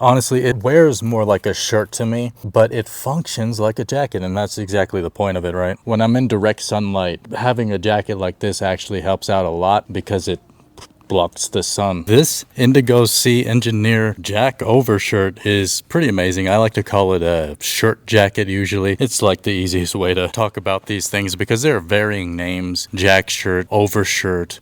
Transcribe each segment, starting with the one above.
Honestly, it wears more like a shirt to me, but it functions like a jacket, and that's exactly the point of it, right? When I'm in direct sunlight, having a jacket like this actually helps out a lot because it blocks the sun. This Indigosea Engineer Jac-Overshirt is pretty amazing. I like to call it a shirt jacket usually. It's like the easiest way to talk about these things because there are varying names. Jac-shirt, overshirt,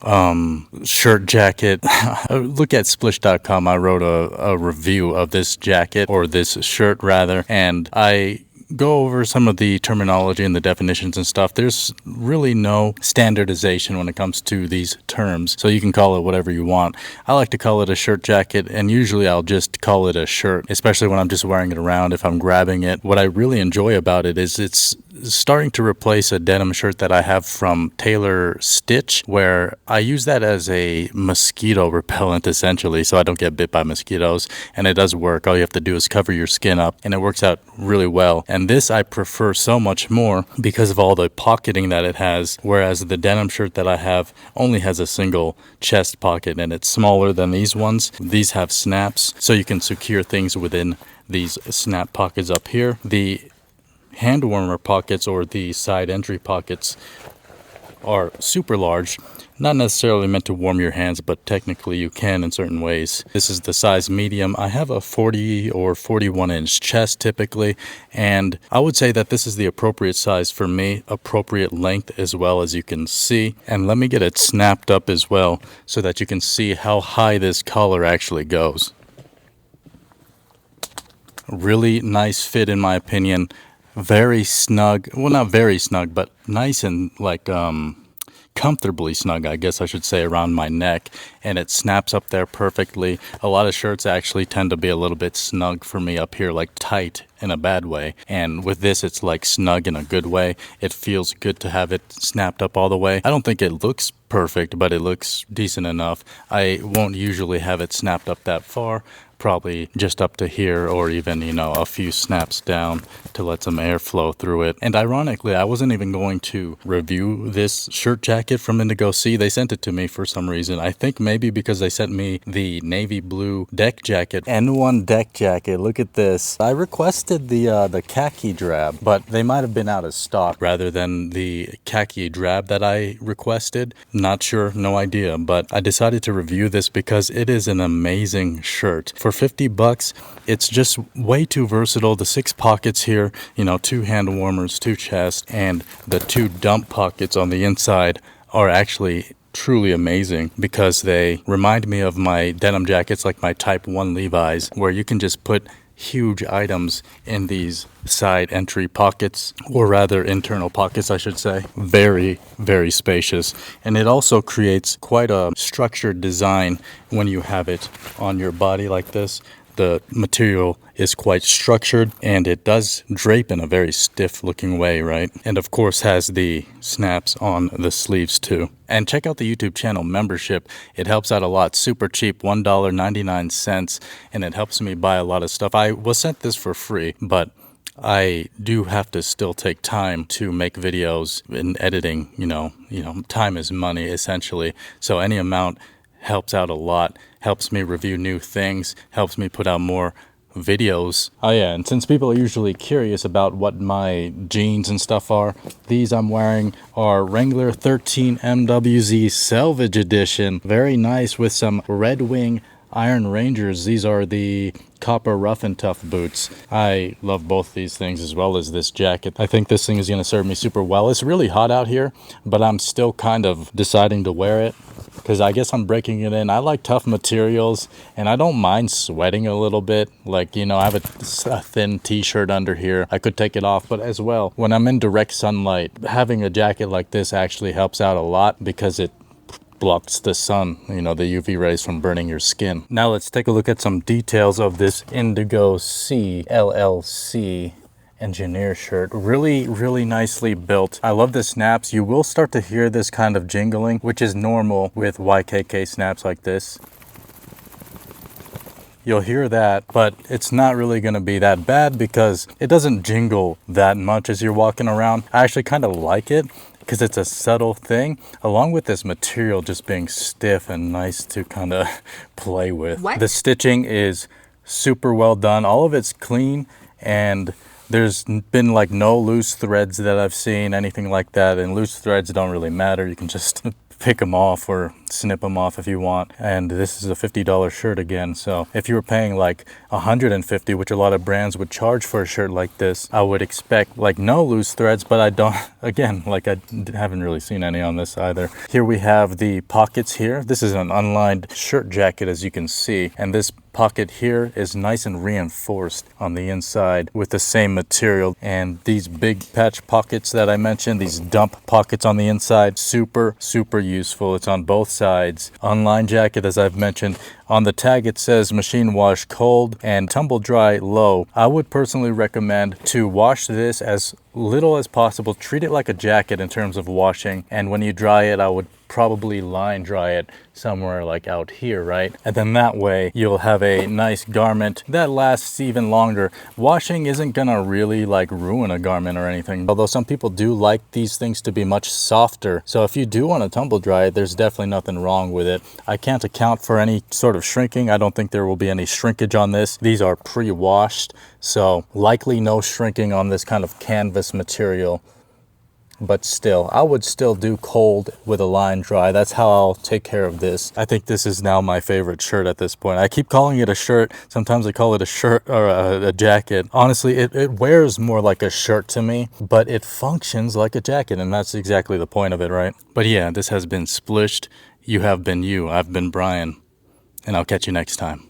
shirt jacket. Look at Splished.com. I wrote a review of this jacket, or this shirt rather, and I go over some of the terminology and the definitions and stuff. There's really no standardization when it comes to these terms, so you can call it whatever you want. I like to call it a shirt jacket, and usually I'll just call it a shirt, especially when I'm just wearing it around, if I'm grabbing it. What I really enjoy about it is it's starting to replace a denim shirt that I have from Taylor Stitch, where I use that as a mosquito repellent essentially, so I don't get bit by mosquitoes, and it does work. All you have to do is cover your skin up, and it works out really well. And this I prefer so much more because of all the pocketing that it has, whereas the denim shirt that I have only has a single chest pocket, and it's smaller than these ones. These have snaps, so you can secure things within these snap pockets up here. The hand warmer pockets, or the side entry pockets, are super large. Not necessarily meant to warm your hands, but technically you can in certain ways. This is the size medium. I have a 40 or 41 inch chest typically, and I would say that this is the appropriate size for me, appropriate length as well, as you can see. And let me get it snapped up as well so that you can see how high this collar actually goes. Really nice fit in my opinion. Very snug. Well, not very snug, but nice and like comfortably snug, I guess I should say, around my neck, and it snaps up there perfectly. A lot of shirts actually tend to be a little bit snug for me up here, like tight in a bad way, and with this it's like snug in a good way. It feels good to have it snapped up all the way. I don't think it looks perfect, but it looks decent enough. I won't usually have it snapped up that far, probably just up to here, or even, you know, a few snaps down to let some air flow through it. And ironically, I wasn't even going to review this shirt jacket from Indigosea. They sent it to me for some reason. I think maybe because they sent me the navy blue deck jacket. N1 deck jacket. Look at this. I requested the khaki drab, but they might have been out of stock rather than the khaki drab that I requested. Not sure, no idea, but I decided to review this because it is an amazing shirt. For 50 bucks, it's just way too versatile. The 6 pockets here, you know, 2 hand warmers, 2 chests, and the 2 dump pockets on the inside are actually truly amazing because they remind me of my denim jackets, like my Type 1 Levi's, where you can just put huge items in these side entry pockets, or rather internal pockets I should say. Very, very spacious, and it also creates quite a structured design when you have it on your body like this. The material is quite structured, and it does drape in a very stiff looking way, right? And of course has the snaps on the sleeves too. And check out the YouTube channel membership. It helps out a lot. Super cheap, $1.99, and it helps me buy a lot of stuff. I was sent this for free, but I do have to still take time to make videos and editing. You know, time is money essentially. So any amount helps out a lot, helps me review new things, helps me put out more videos. Oh yeah, and since people are usually curious about what my jeans and stuff are, these I'm wearing are Wrangler 13 MWZ Selvage Edition. Very nice, with some Red Wing Iron Rangers. These are the copper rough and tough boots. I love both these things as well as this jacket. I think this thing is going to serve me super well. It's really hot out here, but I'm still kind of deciding to wear it because I guess I'm breaking it in. I like tough materials, and I don't mind sweating a little bit. Like, you know, I have a thin t-shirt under here. I could take it off, but as well, when I'm in direct sunlight, having a jacket like this actually helps out a lot because it blocks the sun, you know, the UV rays from burning your skin. Now let's take a look at some details of this Indigosea LLC engineer shirt. Really, really nicely built. I love the snaps. You will start to hear this kind of jingling, which is normal with YKK snaps like this. You'll hear that, but it's not really going to be that bad because it doesn't jingle that much as you're walking around. I actually kind of like it because it's a subtle thing, along with this material just being stiff and nice to kind of play with. What? The stitching is super well done. All of it's clean, and there's been like no loose threads that I've seen, anything like that. And loose threads don't really matter. You can just pick them off or snip them off if you want. And this is a $50 shirt again. So if you were paying like $150, which a lot of brands would charge for a shirt like this, I would expect like no loose threads, but I don't, again, like I haven't really seen any on this either. Here we have the pockets here. This is an unlined shirt jacket, as you can see. And this pocket here is nice and reinforced on the inside with the same material. And these big patch pockets that I mentioned, these dump pockets on the inside, super useful. It's on both sides. Unlined jacket, as I've mentioned. On the tag it says machine wash cold and tumble dry low. I would personally recommend to wash this as little as possible. Treat it like a jacket in terms of washing, and when you dry it, I would probably line dry it somewhere like out here, right? And then that way you'll have a nice garment that lasts even longer. Washing isn't gonna really like ruin a garment or anything, although some people do like these things to be much softer. So if you do want to tumble dry it, there's definitely nothing wrong with it. I can't account for any sort of shrinking. I don't think there will be any shrinkage on this. These are pre-washed, so likely no shrinking on this kind of canvas material. But still, I would still do cold with a line dry. That's how I'll take care of this. I think this is now my favorite shirt at this point. I keep calling it a shirt. Sometimes I call it a shirt or a jacket. Honestly, it wears more like a shirt to me, but it functions like a jacket, and that's exactly the point of it, right? But yeah, this has been Splished. You have been you. I've been Brian, and I'll catch you next time.